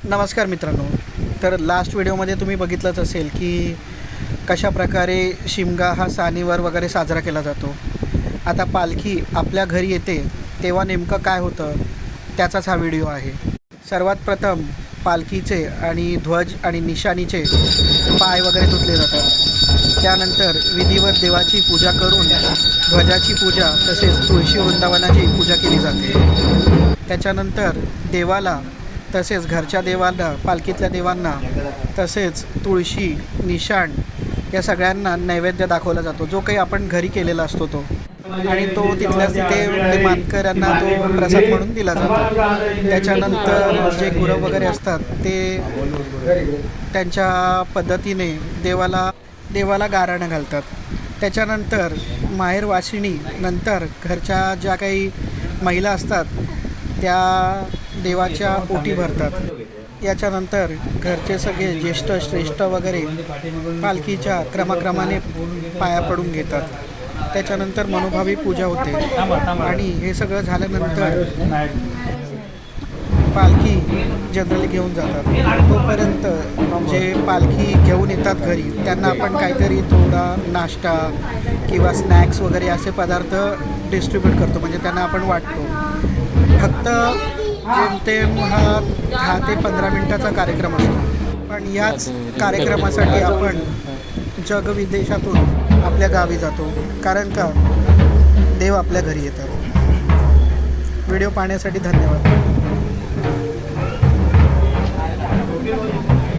नमस्कार मित्रांनो. तर लास्ट व्हिडिओमध्ये तुम्ही बघितलंच असेल की कशा प्रकारे शिमगा हा सानीवर वगैरे साजरा केला जातो. आता पालखी आपल्या घरी येते तेव्हा नेमकं काय होतं त्याचाच हा व्हिडिओ आहे. सर्वात प्रथम पालखीचे आणि ध्वज आणि निशाणीचे पाय वगैरे धुतले जातात. त्यानंतर विधिवत देवाची पूजा करून ध्वजाची पूजा तसेच तुळशी वृंदावनाची पूजा केली जाते. त्याच्यानंतर देवाला तसेच घरच्या देवांना, पालखीतल्या देवांना तसेच तुळशी, निशाण या सगळ्यांना नैवेद्य दाखवला जातो, जो काही आपण घरी केलेला असतो तो, आणि तो तिथल्याच तिथे मानकऱ्यांना तो प्रसाद म्हणून दिला जातो. त्याच्यानंतर जे गुरव वगैरे असतात ते त्यांच्या पद्धतीने देवाला गाराणं घालतात. त्याच्यानंतर माहेर वाशिणी नंतर घरच्या ज्या काही महिला असतात त्या देवाच्या ओटी भरतात. याच्यानंतर घरचे सगळे ज्येष्ठ श्रेष्ठ वगैरे पालखीच्या क्रमाक्रमाने पाया पडून घेतात. त्याच्यानंतर मनोभावी पूजा होते आणि हे सगळं झाल्यानंतर पालखी जनरली घेऊन जातात. तोपर्यंत जे पालखी घेऊन येतात घरी त्यांना आपण काहीतरी थोडा नाश्ता किंवा स्नॅक्स वगैरे असे पदार्थ डिस्ट्रीब्यूट करतो, म्हणजे त्यांना आपण वाटतो. फक्त जेमतेम हा 10 ते 15 मिनटाचा कार्यक्रम असतो, पण याच कार्यक्रमासाठी आपण जगविदेशातून आपल्या गावी जातो, कारण का देव आपल्या घरी येतात. व्हिडिओ पाहण्यासाठी धन्यवाद.